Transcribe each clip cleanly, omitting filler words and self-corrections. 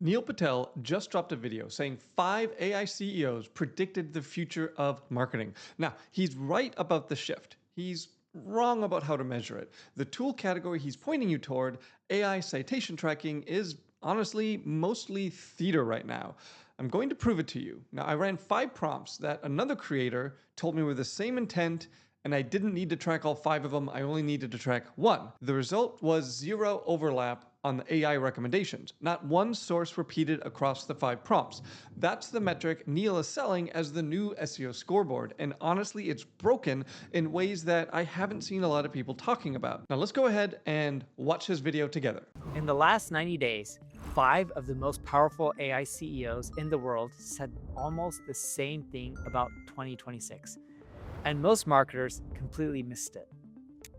Neil Patel just dropped a video saying 5 AI CEOs predicted the future of marketing. Now, he's right about the shift. He's wrong about how to measure it. The tool category he's pointing you toward, AI citation tracking, is honestly mostly theater right now. I'm going to prove it to you. Now, I ran 5 prompts that another creator told me were the same intent, and I didn't need to track all 5 of them. I only needed to track one. The result was 0 overlap on the AI recommendations, not one source repeated across the 5 prompts. That's the metric Neil is selling as the new SEO scoreboard, and honestly, it's broken in ways that I haven't seen a lot of people talking about. Now let's go ahead and watch his video together. In the last 90 days, 5 of the most powerful AI CEOs in the world said almost the same thing about 2026. And most marketers completely missed it.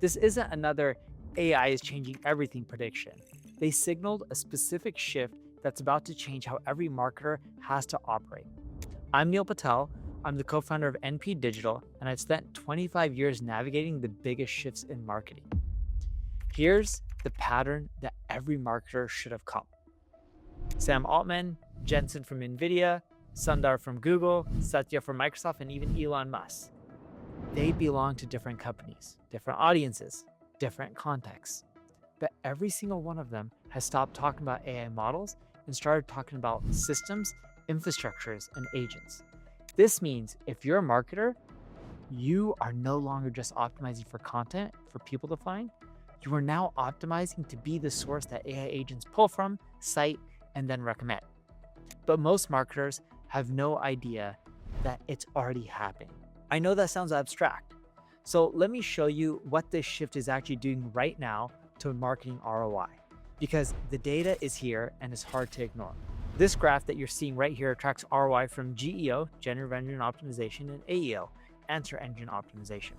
This isn't another AI is changing everything prediction. They signaled a specific shift that's about to change how every marketer has to operate. I'm Neil Patel. I'm the co-founder of NP Digital, and I've spent 25 years navigating the biggest shifts in marketing. Here's the pattern that every marketer should have caught. Sam Altman, Jensen from NVIDIA, Sundar from Google, Satya from Microsoft, and even Elon Musk. They belong to different companies, different audiences, different contexts. But every single one of them has stopped talking about AI models and started talking about systems, infrastructures, and agents. This means if you're a marketer, you are no longer just optimizing for content for people to find. You are now optimizing to be the source that AI agents pull from, cite, and then recommend. But most marketers have no idea that it's already happening. I know that sounds abstract. So let me show you what this shift is actually doing right now to marketing ROI, because the data is here and it's hard to ignore. This graph that you're seeing right here tracks ROI from GEO, Generative Engine Optimization, and AEO, Answer Engine Optimization.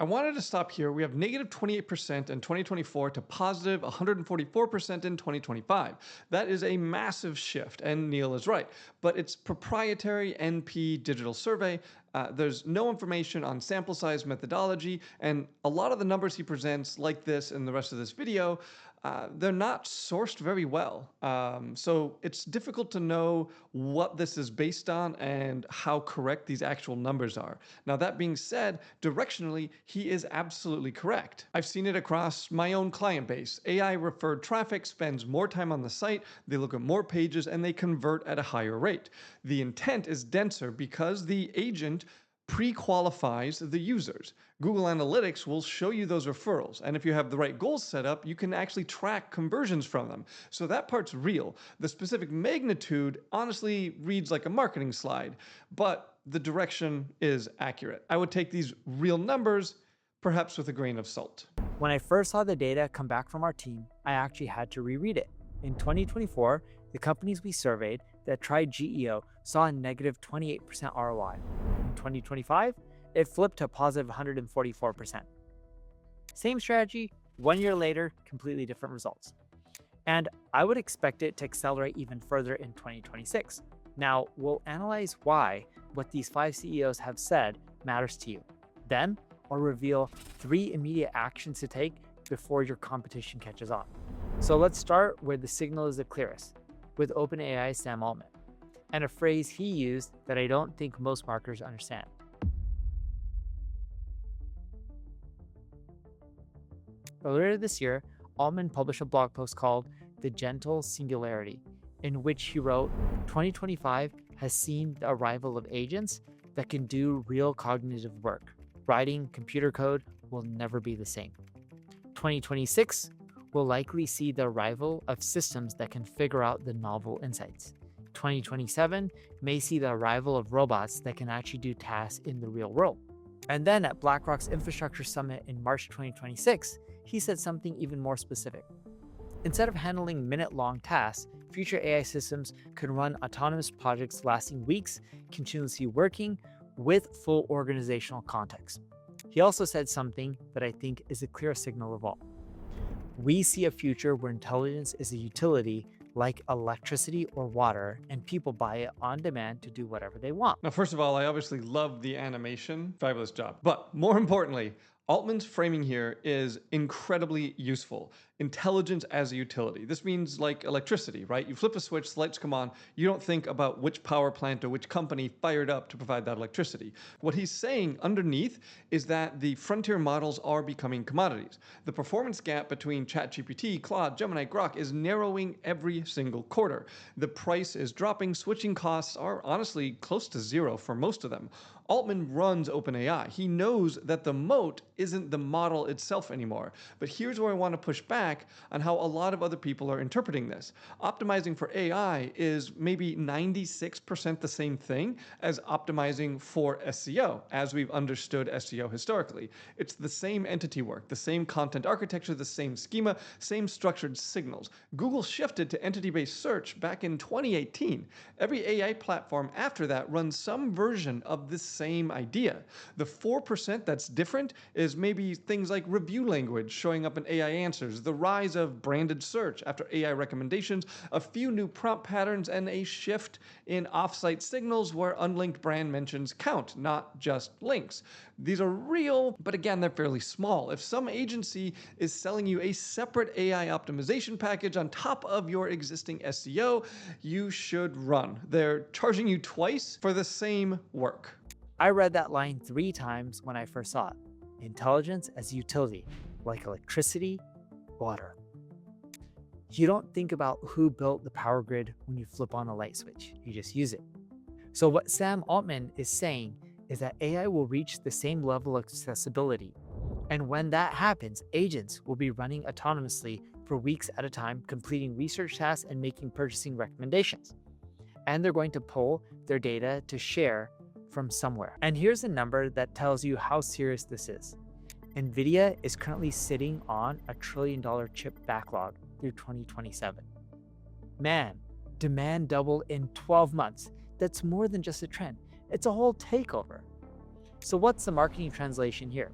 I wanted to stop here. We have negative 28% in 2024 to positive 144% in 2025. That is a massive shift, and Neil is right. But it's proprietary NP digital survey. There's no information on sample size methodology, and a lot of the numbers he presents, like this and the rest of this video, they're not sourced very well. So it's difficult to know what this is based on and how correct these actual numbers are. Now, that being said, directionally, he is absolutely correct. I've seen it across my own client base. AI referred traffic spends more time on the site, they look at more pages, and they convert at a higher rate. The intent is denser because the agent pre-qualifies the users. Google Analytics will show you those referrals, and if you have the right goals set up, you can actually track conversions from them. So that part's real. The specific magnitude honestly reads like a marketing slide, but the direction is accurate. I would take these real numbers, perhaps with a grain of salt. When I first saw the data come back from our team, I actually had to reread it. In 2024, the companies we surveyed that tried GEO saw a negative 28% ROI. In 2025, it flipped to positive 144%. Same strategy, 1 year later, completely different results. And I would expect it to accelerate even further in 2026. Now, we'll analyze why what these 5 CEOs have said matters to you. Then, I'll reveal 3 immediate actions to take before your competition catches on. So let's start where the signal is the clearest, with OpenAI's Sam Altman, and a phrase he used that I don't think most marketers understand. Earlier this year, Altman published a blog post called The Gentle Singularity, in which he wrote, 2025 has seen the arrival of agents that can do real cognitive work. Writing computer code will never be the same. 2026 will likely see the arrival of systems that can figure out the novel insights. 2027 may see the arrival of robots that can actually do tasks in the real world. And then at BlackRock's Infrastructure Summit in March 2026, he said something even more specific. Instead of handling minute-long tasks, future AI systems could run autonomous projects lasting weeks, continuously working with full organizational context. He also said something that I think is the clearest signal of all. We see a future where intelligence is a utility like electricity or water, and people buy it on demand to do whatever they want. Now, first of all, I obviously love the animation. Fabulous job. But more importantly, Altman's framing here is incredibly useful. Intelligence as a utility. This means like electricity, right? You flip a switch, the lights come on. You don't think about which power plant or which company fired up to provide that electricity. What he's saying underneath is that the frontier models are becoming commodities. The performance gap between ChatGPT, Claude, Gemini, Grok is narrowing every single quarter. The price is dropping. Switching costs are honestly close to zero for most of them. Altman runs OpenAI. He knows that the moat isn't the model itself anymore. But here's where I want to push back on how a lot of other people are interpreting this. Optimizing for AI is maybe 96% the same thing as optimizing for SEO, as we've understood SEO historically. It's the same entity work, the same content architecture, the same schema, same structured signals. Google shifted to entity-based search back in 2018. Every AI platform after that runs some version of this same idea. The 4% that's different is maybe things like review language showing up in AI answers, the rise of branded search after AI recommendations, a few new prompt patterns, and a shift in offsite signals where unlinked brand mentions count, not just links. These are real, but again, they're fairly small. If some agency is selling you a separate AI optimization package on top of your existing SEO, you should run. They're charging you twice for the same work. I read that line 3 times when I first saw it. Intelligence as utility, like electricity, water. You don't think about who built the power grid when you flip on a light switch. You just use it. So what Sam Altman is saying is that AI will reach the same level of accessibility. And when that happens, agents will be running autonomously for weeks at a time, completing research tasks and making purchasing recommendations. And they're going to pull their data to share from somewhere. And here's a number that tells you how serious this is. NVIDIA is currently sitting on $1 trillion chip backlog through 2027. Man, demand doubled in 12 months. That's more than just a trend. It's a whole takeover. So what's the marketing translation here?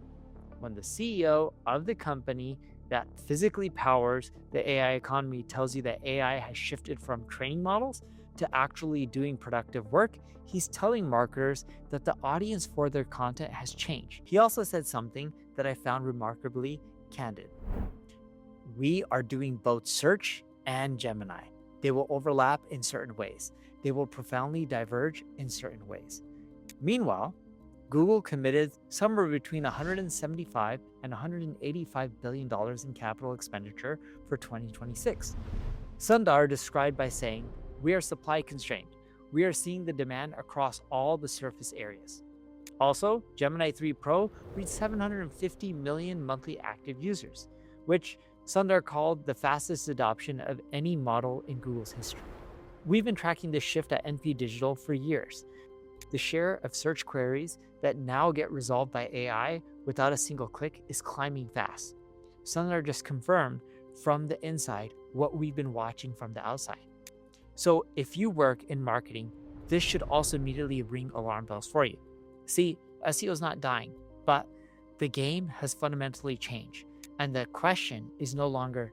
When the CEO of the company that physically powers the AI economy tells you that AI has shifted from training models to actually doing productive work, he's telling marketers that the audience for their content has changed. He also said something that I found remarkably candid. We are doing both search and Gemini. They will overlap in certain ways. They will profoundly diverge in certain ways. Meanwhile, Google committed somewhere between $175 and $185 billion in capital expenditure for 2026. Sundar described by saying, "We are supply constrained. We are seeing the demand across all the surface areas." Also, Gemini 3 Pro reached 750 million monthly active users, which Sundar called the fastest adoption of any model in Google's history. We've been tracking this shift at NP Digital for years. The share of search queries that now get resolved by AI without a single click is climbing fast. Sundar just confirmed from the inside what we've been watching from the outside. So if you work in marketing, this should also immediately ring alarm bells for you. See, SEO is not dying, but the game has fundamentally changed. And the question is no longer,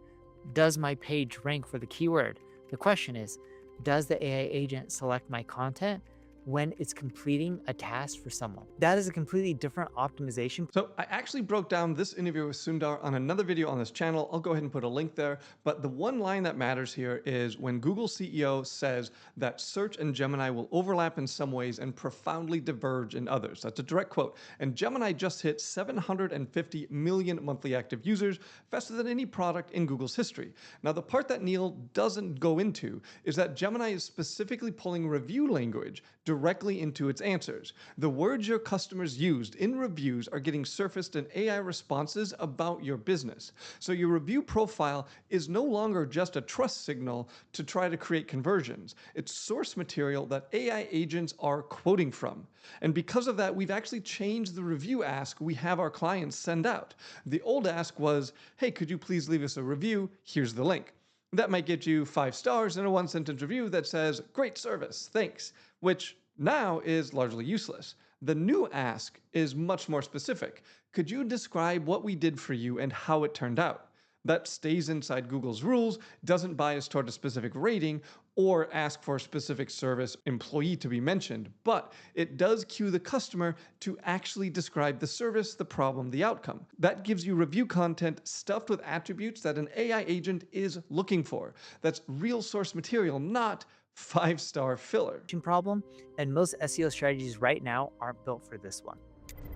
does my page rank for the keyword? The question is, does the AI agent select my content when it's completing a task for someone? That is a completely different optimization. So I actually broke down this interview with Sundar on another video on this channel. I'll go ahead and put a link there. But the one line that matters here is when Google CEO says that search and Gemini will overlap in some ways and profoundly diverge in others. That's a direct quote. And Gemini just hit 750 million monthly active users, faster than any product in Google's history. Now, the part that Neil doesn't go into is that Gemini is specifically pulling review language directly into its answers. The words your customers used in reviews are getting surfaced in AI responses about your business. So your review profile is no longer just a trust signal to try to create conversions. It's source material that AI agents are quoting from. And because of that, we've actually changed the review ask we have our clients send out. The old ask was, hey, could you please leave us a review? Here's the link. That might get you 5 stars in a 1-sentence review that says, great service, thanks, which now is largely useless. The new ask is much more specific. Could you describe what we did for you and how it turned out? That stays inside Google's rules, doesn't bias toward a specific rating, or ask for a specific service employee to be mentioned, but it does cue the customer to actually describe the service, the problem, the outcome. That gives you review content stuffed with attributes that an AI agent is looking for. That's real source material, not 5-star filler. Problem, and most SEO strategies right now aren't built for this one.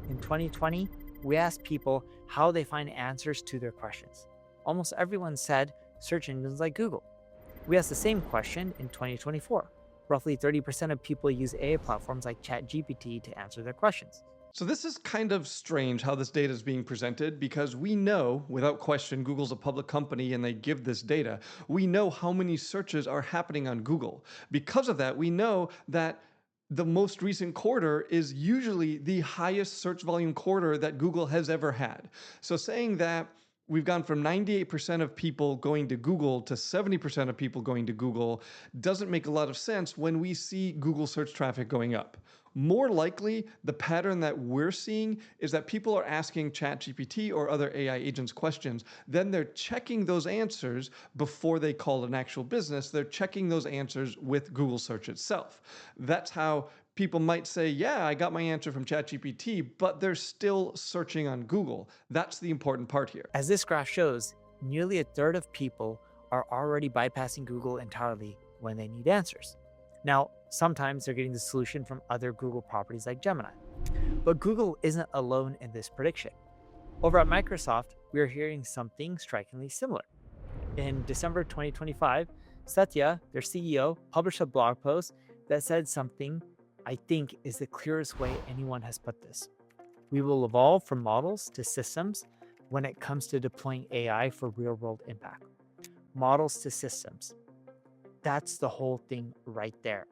In 2020, we asked people how they find answers to their questions. Almost everyone said search engines like Google. We asked the same question in 2024. Roughly 30% of people use AI platforms like ChatGPT to answer their questions. So this is kind of strange how this data is being presented, because we know, without question, Google's a public company and they give this data. We know how many searches are happening on Google. Because of that, we know that the most recent quarter is usually the highest search volume quarter that Google has ever had. So saying that we've gone from 98% of people going to Google to 70% of people going to Google doesn't make a lot of sense when we see Google search traffic going up. More likely, the pattern that we're seeing is that people are asking ChatGPT or other AI agents questions, then they're checking those answers before they call an actual business. They're checking those answers with Google search itself. That's how people might say, yeah, I got my answer from ChatGPT, but they're still searching on Google. That's the important part here. As this graph shows, nearly a third of people are already bypassing Google entirely when they need answers. Now, sometimes they're getting the solution from other Google properties like Gemini. But Google isn't alone in this prediction. Over at Microsoft, we are hearing something strikingly similar. In December 2025, Satya, their CEO, published a blog post that said something I think is the clearest way anyone has put this. We will evolve from models to systems when it comes to deploying AI for real-world impact. Models to systems. That's the whole thing right there.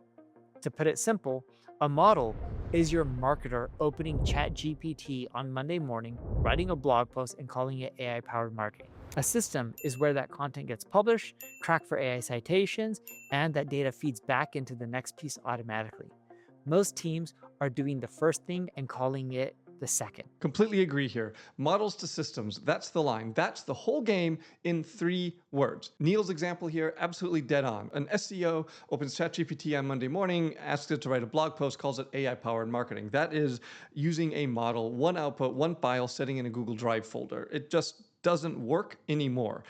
To put it simple, a model is your marketer opening ChatGPT on Monday morning, writing a blog post, and calling it AI-powered marketing. A system is where that content gets published, tracked for AI citations, and that data feeds back into the next piece automatically. Most teams are doing the first thing and calling it the second. Completely agree here. Models to systems, that's the line. That's the whole game in 3 words. Neil's example here, absolutely dead on. An SEO opens ChatGPT on Monday morning, asks it to write a blog post, calls it AI-powered marketing. That is using a model, one output, one file, sitting in a Google Drive folder. It just doesn't work anymore.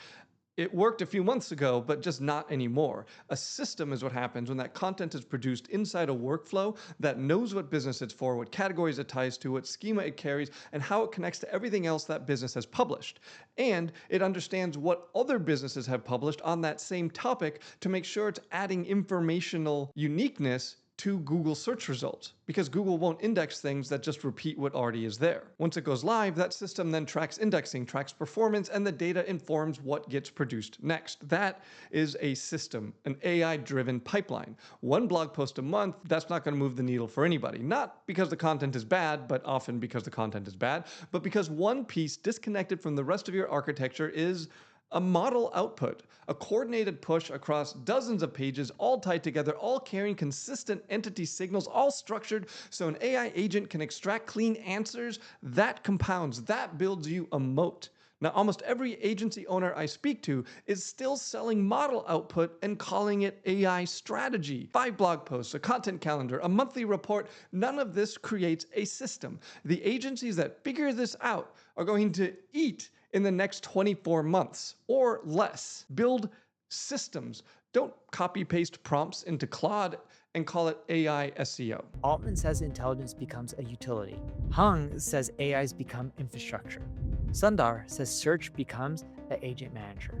It worked a few months ago, but just not anymore. A system is what happens when that content is produced inside a workflow that knows what business it's for, what categories it ties to, what schema it carries, and how it connects to everything else that business has published. And it understands what other businesses have published on that same topic to make sure it's adding informational uniqueness to Google search results, because Google won't index things that just repeat what already is there. Once it goes live, that system then tracks indexing, tracks performance, and the data informs what gets produced next. That is a system, an AI-driven pipeline. One blog post a month, that's not going to move the needle for anybody. Not because the content is bad, but often because the content is bad, but because one piece disconnected from the rest of your architecture is a model output, a coordinated push across dozens of pages, all tied together, all carrying consistent entity signals, all structured so an AI agent can extract clean answers. That compounds, that builds you a moat. Now, almost every agency owner I speak to is still selling model output and calling it AI strategy. 5 blog posts, a content calendar, a monthly report, none of this creates a system. The agencies that figure this out are going to eat in the next 24 months or less. Build systems. Don't copy-paste prompts into Claude and call it AI SEO. Altman says intelligence becomes a utility. Huang says AIs become infrastructure. Sundar says search becomes an agent manager.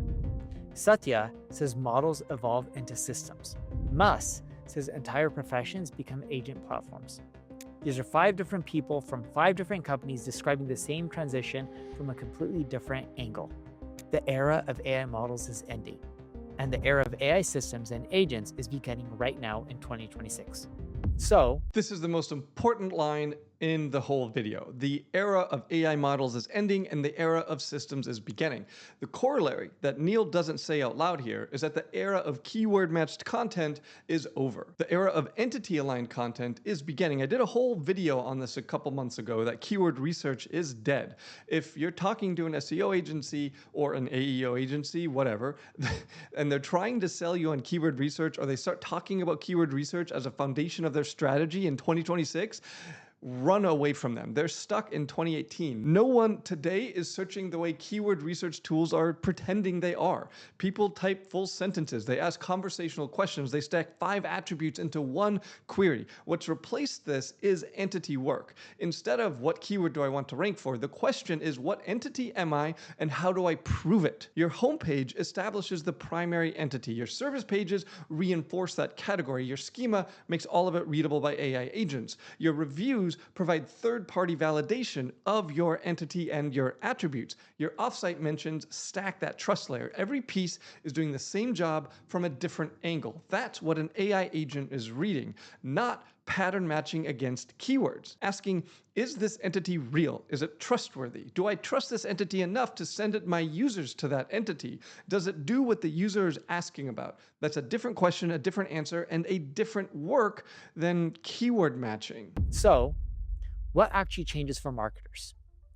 Satya says models evolve into systems. Musk says entire professions become agent platforms. These are 5 different people from 5 different companies describing the same transition from a completely different angle. The era of AI models is ending, and the era of AI systems and agents is beginning right now in 2026. So, this is the most important line in the whole video. The era of AI models is ending and the era of systems is beginning. The corollary that Neil doesn't say out loud here is that the era of keyword matched content is over. The era of entity aligned content is beginning. I did a whole video on this a couple months ago that keyword research is dead. If you're talking to an SEO agency or an AEO agency, whatever, and they're trying to sell you on keyword research, or they start talking about keyword research as a foundation of their strategy in 2026, run away from them. They're stuck in 2018. No one today is searching the way keyword research tools are pretending they are. People type full sentences. They ask conversational questions. They stack 5 attributes into one query. What's replaced this is entity work. Instead of what keyword do I want to rank for, the question is what entity am I and how do I prove it? Your homepage establishes the primary entity. Your service pages reinforce that category. Your schema makes all of it readable by AI agents. Your reviews provide third-party validation of your entity and your attributes. Your offsite mentions stack that trust layer. Every piece is doing the same job from a different angle. That's what an AI agent is reading, not pattern matching against keywords. Asking, is this entity real? Is it trustworthy? Do I trust this entity enough to send it my users to that entity? Does it do what the user is asking about? That's a different question, a different answer, and a different work than keyword matching. So, what actually changes for marketers?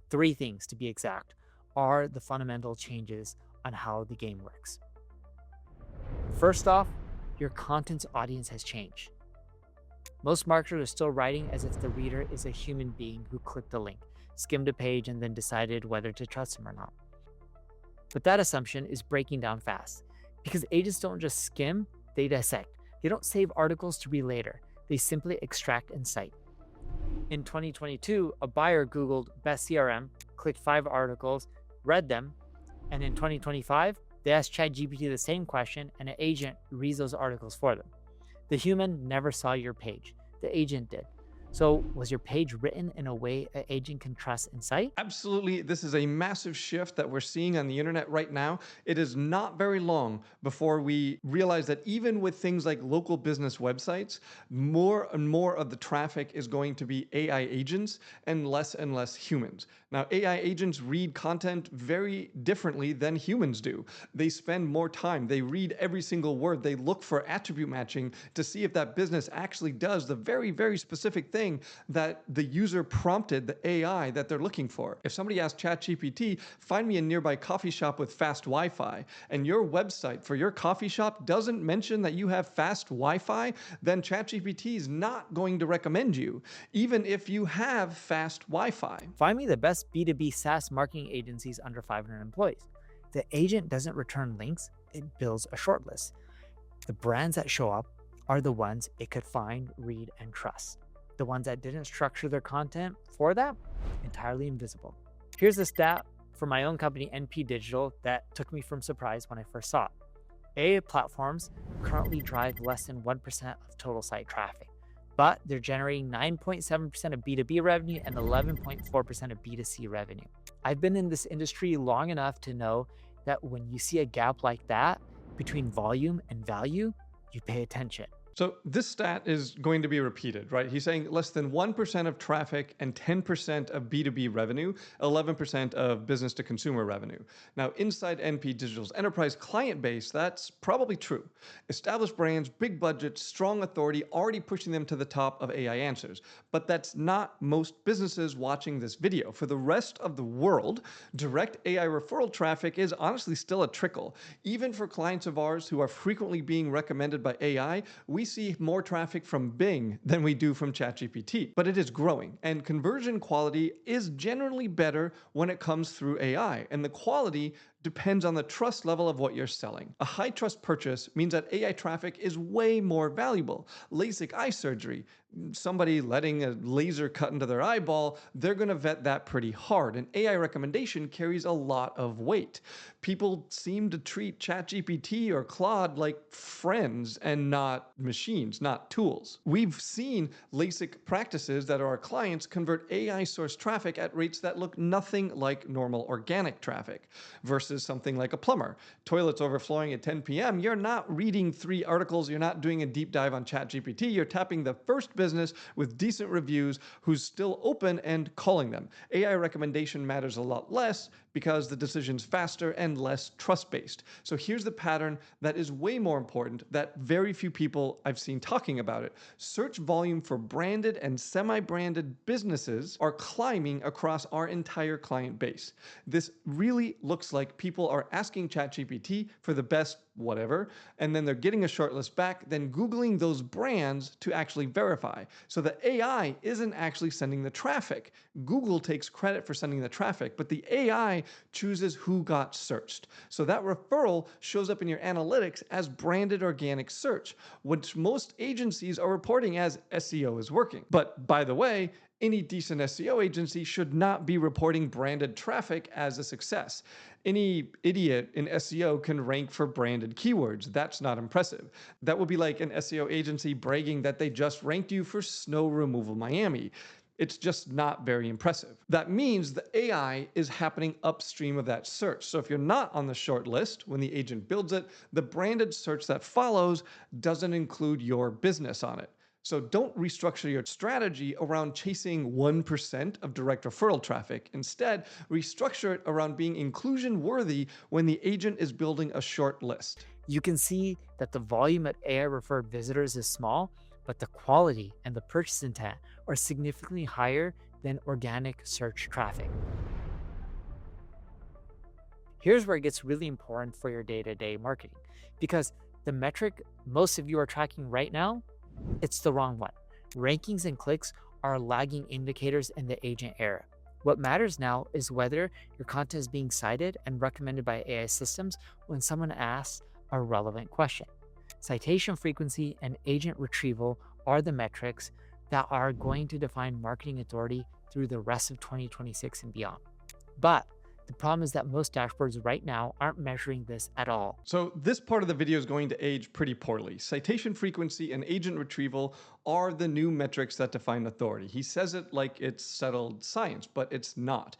3 things to be exact are the fundamental changes on how the game works. First off, your content's audience has changed. Most marketers are still writing as if the reader is a human being who clicked a link, skimmed a page, and then decided whether to trust him or not. But that assumption is breaking down fast because agents don't just skim, they dissect. They don't save articles to read later. They simply extract and cite. In 2022, a buyer Googled best CRM, clicked 5 articles, read them, and in 2025, they asked ChatGPT the same question and an agent reads those articles for them. The human never saw your page. The agent did. So was your page written in a way an agent can trust and cite? Absolutely. This is a massive shift that we're seeing on the internet right now. It is not very long before we realize that even with things like local business websites, more and more of the traffic is going to be AI agents and less humans. Now, AI agents read content very differently than humans do. They spend more time. They read every single word. They look for attribute matching to see if that business actually does the very, very specific thing that the user prompted the AI that they're looking for. If somebody asks ChatGPT, find me a nearby coffee shop with fast Wi-Fi, and your website for your coffee shop doesn't mention that you have fast Wi-Fi, then ChatGPT is not going to recommend you, even if you have fast Wi-Fi. Find me the best B2B SaaS marketing agencies under 500 employees. The agent doesn't return links, it builds a shortlist. The brands that show up are the ones it could find, read, and trust. The ones that didn't structure their content for that, entirely invisible. Here's a stat for my own company, NP Digital, that took me from surprise when I first saw it. AI platforms currently drive less than 1% of total site traffic, but they're generating 9.7% of B2B revenue and 11.4% of B2C revenue. I've been in this industry long enough to know that when you see a gap like that between volume and value, you pay attention. So this stat is going to be repeated, right? He's saying less than 1% of traffic and 10% of B2B revenue, 11% of business to consumer revenue. Now, inside NP Digital's enterprise client base, that's probably true. Established brands, big budgets, strong authority, already pushing them to the top of AI answers. But that's not most businesses watching this video. For the rest of the world, direct AI referral traffic is honestly still a trickle. Even for clients of ours who are frequently being recommended by AI, we see more traffic from Bing than we do from ChatGPT, but it is growing, and conversion quality is generally better when it comes through AI, and the quality depends on the trust level of what you're selling. A high trust purchase means that AI traffic is way more valuable. LASIK eye surgery, somebody letting a laser cut into their eyeball, they're going to vet that pretty hard. An AI recommendation carries a lot of weight. People seem to treat ChatGPT or Claude like friends and not machines, not tools. We've seen LASIK practices that are our clients convert AI source traffic at rates that look nothing like normal organic traffic versus versus something like a plumber. Toilets overflowing at 10 p.m., you're not reading 3 articles, you're not doing a deep dive on ChatGPT, you're tapping the first business with decent reviews who's still open and calling them. AI recommendation matters a lot less because the decision's faster and less trust-based. So here's the pattern that is way more important that very few people I've seen talking about it. Search volume for branded and semi-branded businesses are climbing across our entire client base. This really looks like people are asking ChatGPT for the best whatever, and then they're getting a shortlist back, then Googling those brands to actually verify. So the AI isn't actually sending the traffic. Google takes credit for sending the traffic, but the AI chooses who got searched. So that referral shows up in your analytics as branded organic search, which most agencies are reporting as SEO is working. But by the way, any decent SEO agency should not be reporting branded traffic as a success. Any idiot in SEO can rank for branded keywords. That's not impressive. That would be like an SEO agency bragging that they just ranked you for snow removal Miami. It's just not very impressive. That means the AI is happening upstream of that search. So if you're not on the short list when the agent builds it, the branded search that follows doesn't include your business on it. So don't restructure your strategy around chasing 1% of direct referral traffic. Instead, restructure it around being inclusion worthy when the agent is building a short list. You can see that the volume of AI referred visitors is small, but the quality and the purchase intent are significantly higher than organic search traffic. Here's where it gets really important for your day-to-day marketing, because the metric most of you are tracking right now, it's the wrong one. Rankings and clicks are lagging indicators in the agent era. What matters now is whether your content is being cited and recommended by AI systems when someone asks a relevant question. Citation frequency and agent retrieval are the metrics that are going to define marketing authority through the rest of 2026 and beyond. But the problem is that most dashboards right now aren't measuring this at all. So this part of the video is going to age pretty poorly. Citation frequency and agent retrieval are the new metrics that define authority. He says it like it's settled science, but it's not.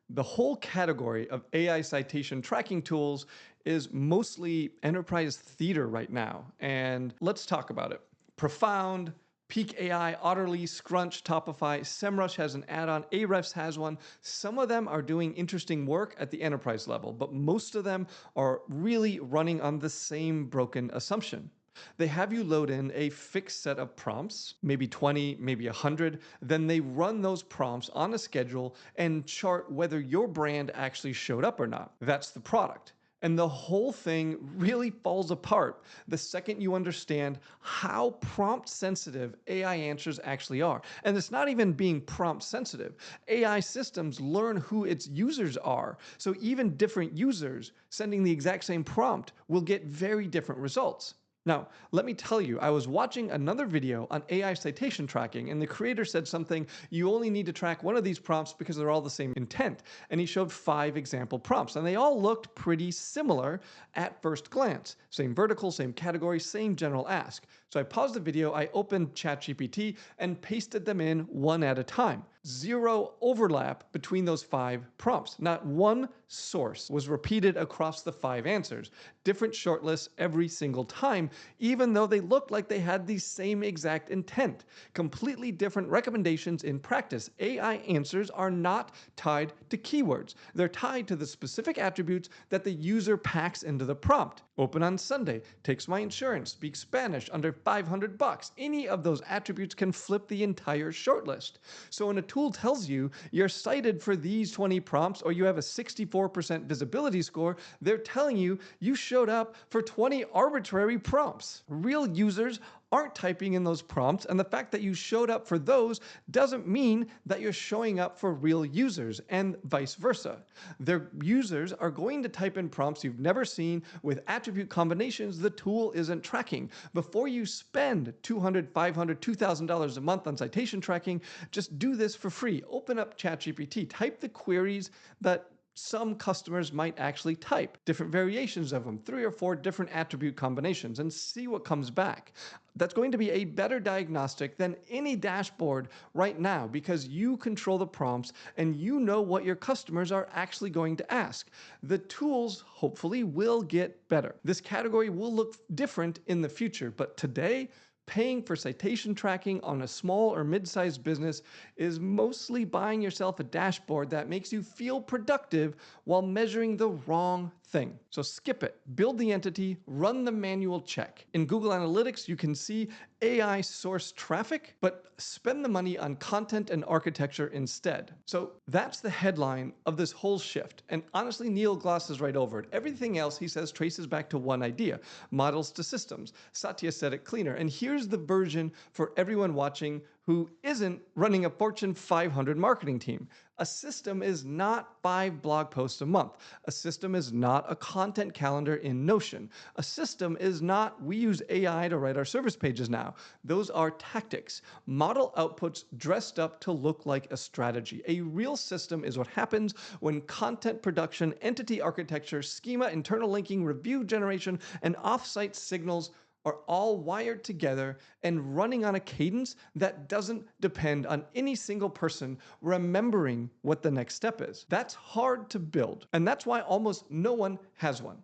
The whole category of AI citation tracking tools is mostly enterprise theater right now. And let's talk about it. Profound, Peak AI, Otterly, Scrunch, Topify, SEMrush has an add-on, Ahrefs has one. Some of them are doing interesting work at the enterprise level, but most of them are really running on the same broken assumption. They have you load in a fixed set of prompts, maybe 20, maybe 100, then they run those prompts on a schedule and chart whether your brand actually showed up or not. That's the product. And the whole thing really falls apart the second you understand how prompt sensitive AI answers actually are. And it's not even being prompt sensitive. AI systems learn who its users are. So even different users sending the exact same prompt will get very different results. Now, let me tell you, I was watching another video on AI citation tracking, and the creator said something, you only need to track one of these prompts because they're all the same intent. And he showed 5 example prompts, and they all looked pretty similar at first glance. Same vertical, same category, same general ask. So I paused the video, I opened ChatGPT, and pasted them in one at a time. Zero overlap between those 5 prompts. Not one source was repeated across the 5 answers. Different shortlists every single time, even though they looked like they had the same exact intent. Completely different recommendations in practice. AI answers are not tied to keywords. They're tied to the specific attributes that the user packs into the prompt. Open on Sunday, takes my insurance, speaks Spanish, under $500. Any of those attributes can flip the entire shortlist. So when a tool tells you you're cited for these 20 prompts or you have a 64% visibility score, they're telling you you showed up for 20 arbitrary prompts. Real users aren't typing in those prompts, and the fact that you showed up for those doesn't mean that you're showing up for real users, and vice versa. Their users are going to type in prompts you've never seen with attribute combinations the tool isn't tracking. Before you spend $200, $500, $2,000 a month on citation tracking, just do this for free. Open up ChatGPT, type the queries that some customers might actually type different variations of them, 3 or 4 different attribute combinations, and see what comes back. That's going to be a better diagnostic than any dashboard right now because you control the prompts and you know what your customers are actually going to ask. The tools hopefully will get better. This category will look different in the future, but today, paying for citation tracking on a small or mid-sized business is mostly buying yourself a dashboard that makes you feel productive while measuring the wrong thing. So skip it. Build the entity, run the manual check. In Google Analytics, you can see AI source traffic, but spend the money on content and architecture instead. So that's the headline of this whole shift. And honestly, Neil glosses right over it. Everything else he says traces back to one idea: models to systems. Satya said it cleaner. And here's the version for everyone watching who isn't running a Fortune 500 marketing team. A system is not 5 blog posts a month. A system is not a content calendar in Notion. A system is not, we use AI to write our service pages now. Those are tactics. Model outputs dressed up to look like a strategy. A real system is what happens when content production, entity architecture, schema, internal linking, review generation, and offsite signals are all wired together and running on a cadence that doesn't depend on any single person remembering what the next step is. That's hard to build, and that's why almost no one has one.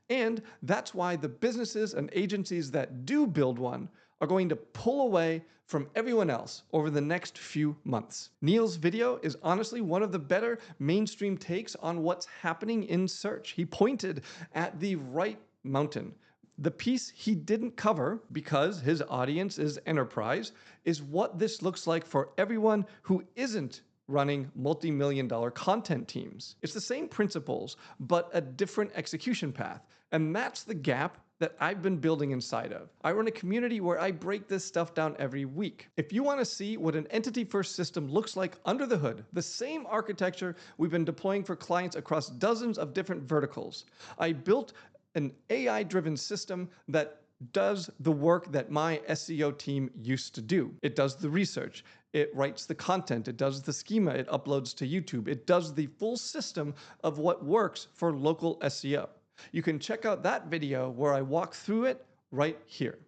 And that's why the businesses and agencies that do build one are going to pull away from everyone else over the next few months. Neil's video is honestly one of the better mainstream takes on what's happening in search. He pointed at the right mountain. The piece he didn't cover, because his audience is enterprise, is what this looks like for everyone who isn't running multi-million-dollar content teams. It's the same principles, but a different execution path. And that's the gap that I've been building inside of. I run a community where I break this stuff down every week. If you want to see what an entity-first system looks like under the hood, the same architecture we've been deploying for clients across dozens of different verticals, I built an AI-driven system that does the work that my SEO team used to do. It does the research, it writes the content, it does the schema, it uploads to YouTube, it does the full system of what works for local SEO. You can check out that video where I walk through it right here.